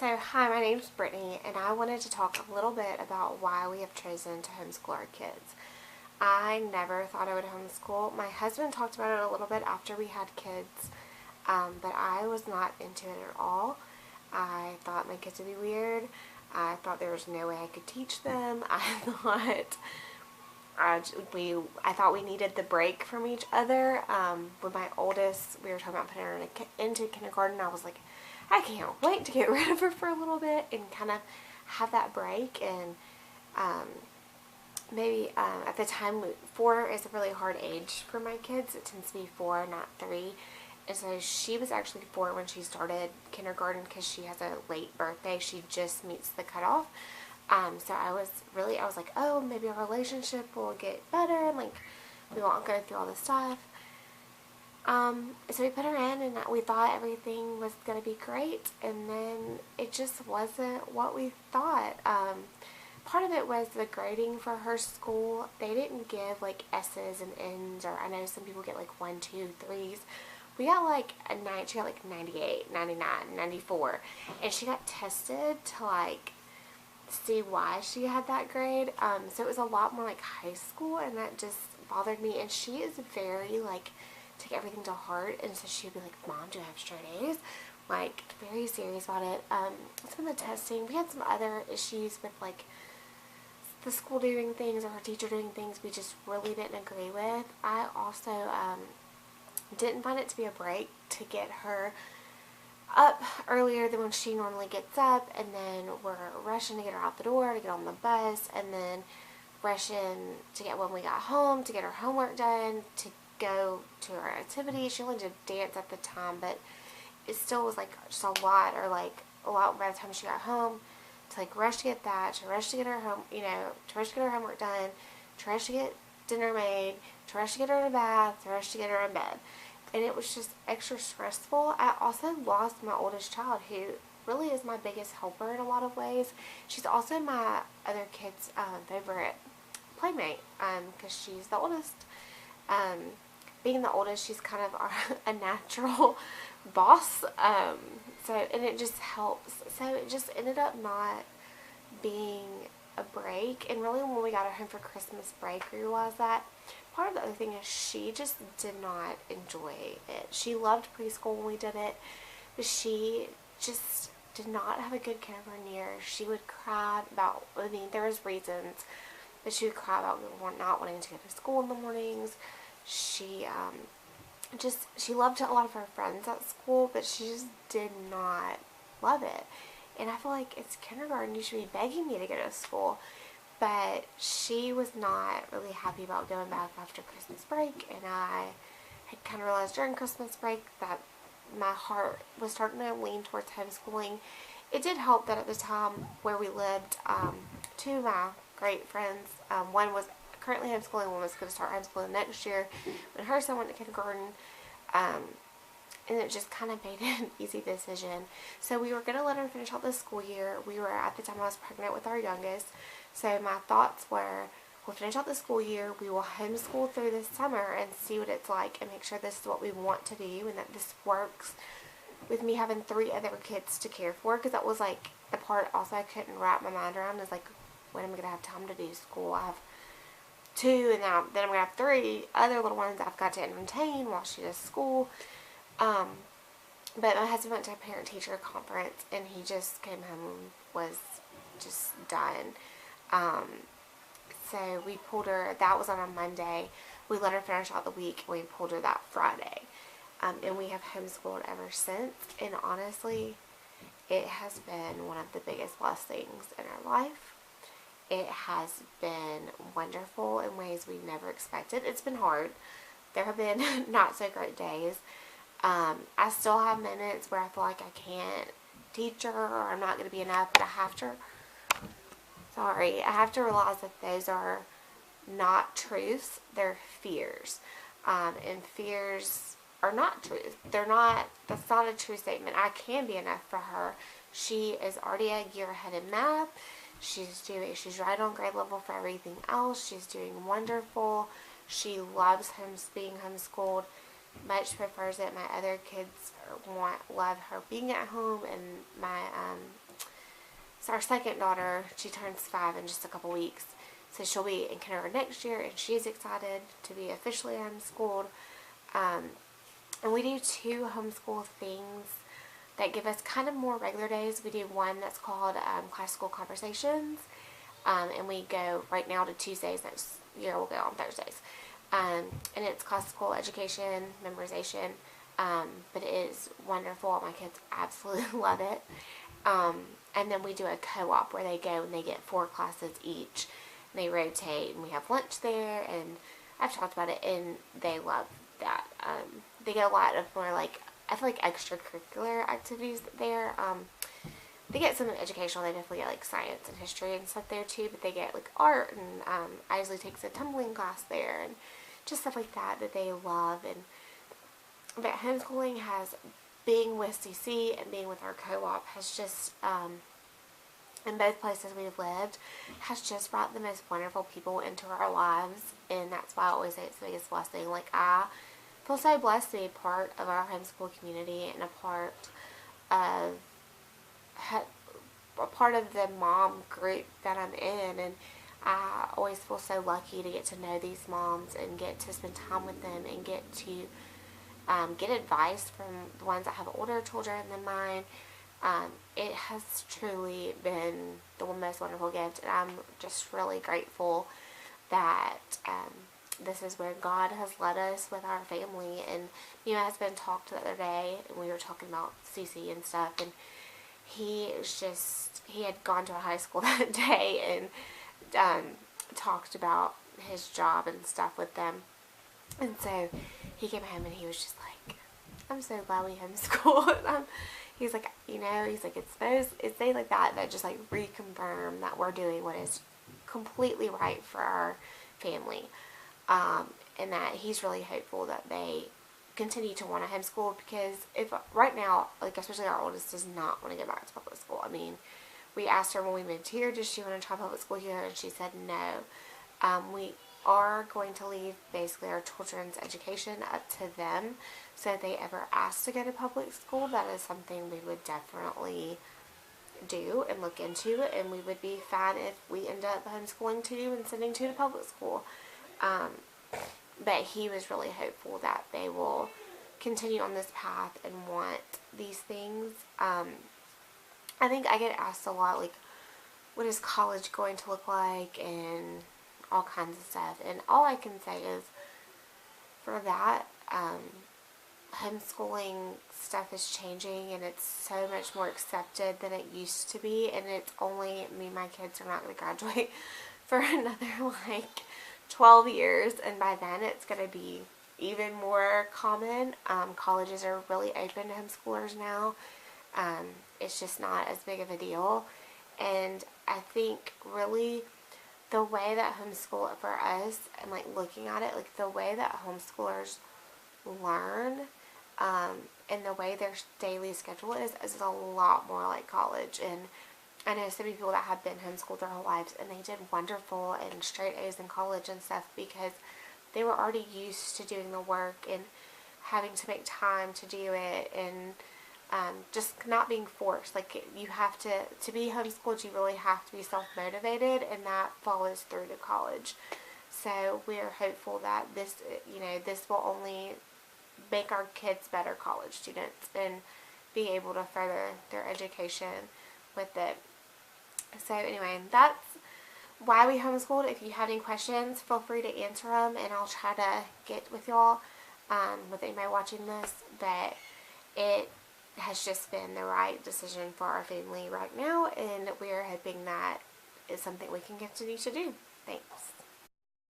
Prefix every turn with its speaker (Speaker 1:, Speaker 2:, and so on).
Speaker 1: So, hi, my name's Brittany, and I wanted to talk a little bit about why we have chosen to homeschool our kids. I never thought I would homeschool. My husband talked about it a little bit after we had kids, but I was not into it at all. I thought my kids would be weird. I thought there was no way I could teach them. I thought we needed the break from each other. With my oldest, we were talking about putting her into kindergarten. I was like, I can't wait to get rid of her for a little bit and kind of have that break. And maybe at the time, 4 is a really hard age for my kids. It tends to be 4, not 3. And so she was actually 4 when she started kindergarten because she has a late birthday. She just meets the cutoff. So I was like, oh, maybe our relationship will get better and like we won't go through all this stuff. So we put her in and we thought everything was going to be great, and then it just wasn't what we thought. Part of it was the grading for her school. They didn't give like S's and N's, or I know some people get like 1, 2, 3s. We got like a 9, she got like 98, 99, 94, and she got tested to like see why she had that grade. So it was a lot more like high school, and that just bothered me. And she is very like take everything to heart, and so she'd be like, Mom, do I have straight A's? Like very serious about it. Some of the testing, we had some other issues with like the school doing things or her teacher doing things we just really didn't agree with. I also didn't find it to be a break to get her up earlier than when she normally gets up, and then we're rushing to get her out the door to get on the bus, and then rushing to get when we got home to get her homework done, to go to her activity. She only did dance at the time, but it still was like just a lot, or like a lot by the time she got home, to like rush to get that, to rush to get her home, to rush to get her homework done, to rush to get dinner made, to rush to get her in a bath, to rush to get her in bed. And it was just extra stressful. I also lost my oldest child, who really is my biggest helper in a lot of ways. She's also my other kid's favorite playmate, because she's the oldest. Being the oldest, she's kind of a natural boss. And it just helps. So it just ended up not being a break. And really, when we got her home for Christmas break, we realized that part of the other thing is she just did not enjoy it. She loved preschool when we did it, but she just did not have a good kindergarten year. She would cry about, there was reasons, but she would cry about not wanting to go to school in the mornings. She loved a lot of her friends at school, but she just did not love it. And I feel like it's kindergarten, you should be begging me to go to school. But she was not really happy about going back after Christmas break, and I had kind of realized during Christmas break that my heart was starting to lean towards homeschooling. It did help that at the time where we lived, 2 of my great friends, one was currently homeschooling, one was going to start homeschooling next year when her son went to kindergarten, and it just kind of made an easy decision. So we were going to let her finish out the school year. We were, at the time I was pregnant with our youngest, so my thoughts were, we'll finish out the school year, we will homeschool through this summer and see what it's like and make sure this is what we want to do and that this works with me having 3 other kids to care for, because that was like the part also I couldn't wrap my mind around, is like, when am I going to have time to do school? I have 2, and then I'm going to have 3 other little ones I've got to entertain while she does school. But my husband went to a parent-teacher conference, and he just came home and was just done. So we pulled her, that was on a Monday. We let her finish out the week, and we pulled her that Friday. And we have homeschooled ever since. And honestly, it has been one of the biggest blessings in our life. It has been wonderful in ways we never expected. It's been hard. There have been not so great days. I still have moments where I feel like I can't teach her, or I'm not going to be enough, but I have to realize that those are not truths, they're fears. And fears are not truth. That's not a true statement. I can be enough for her. She is already a year ahead in math. She's right on grade level for everything else. She's doing wonderful. She loves being homeschooled. Much prefers it. My other kids love her being at home, and my So our second daughter, she turns 5 in just a couple weeks. So she'll be in kindergarten next year, and she's excited to be officially homeschooled. And we do 2 homeschool things that give us kind of more regular days. We do one that's called Classical Conversations, and we go right now to Tuesdays. Next year we'll go on Thursdays. And it's classical education, memorization, but it is wonderful. My kids absolutely love it. And then we do a co-op where they go and they get 4 classes each. And they rotate, and we have lunch there, and I've talked about it, and they love that. They get a lot of more, like, I feel like extracurricular activities there. They get some educational. They definitely get, like, science and history and stuff there, too. But they get, like, art, and Isley takes a tumbling class there, and just stuff like that they love. And but homeschooling has, being with CC and being with our co-op has just, in both places we've lived, has just brought the most wonderful people into our lives. And that's why I always say it's the biggest blessing. Like, I feel so blessed to be a part of our homeschool community and a part of the mom group that I'm in. And I always feel so lucky to get to know these moms and get to spend time with them and get to get advice from the ones that have older children than mine. It has truly been the most wonderful gift, and I'm just really grateful that this is where God has led us with our family. And me and my husband talked the other day, and we were talking about CC and stuff, and he had gone to a high school that day and talked about his job and stuff with them. And so he came home and he was just like, I'm so glad we homeschool. He's like, it's things like that just like reconfirm that we're doing what is completely right for our family. And that he's really hopeful that they continue to want to homeschool, because if right now, like especially our oldest does not want to go back to public school. I mean, we asked her when we moved here, does she want to try public school here? And she said no. We are going to leave basically our children's education up to them. So if they ever ask to go to public school, that is something we would definitely do and look into, and we would be fine if we end up homeschooling too and sending to public school. But he was really hopeful that they will continue on this path and want these things. I think I get asked a lot, like, what is college going to look like and all kinds of stuff. And all I can say is, for that, homeschooling stuff is changing, and it's so much more accepted than it used to be. And it's only, me and my kids are not going to graduate for another, like, 12 years. And by then, it's going to be even more common. Colleges are really open to homeschoolers now. It's just not as big of a deal. And I think really the way that homeschool for us, and like looking at it, like the way that homeschoolers learn, and the way their daily schedule is a lot more like college. And I know so many people that have been homeschooled their whole lives, and they did wonderful and straight A's in college and stuff, because they were already used to doing the work and having to make time to do it, and just not being forced. Like, you have to be homeschooled, you really have to be self-motivated, and that follows through to college. So we're hopeful that this will only make our kids better college students and be able to further their education with it. So anyway, that's why we homeschooled. If you have any questions, feel free to answer them, and I'll try to get with y'all, with anybody watching this. But it has just been the right decision for our family right now, and we're hoping that is something we can continue to do. Thanks.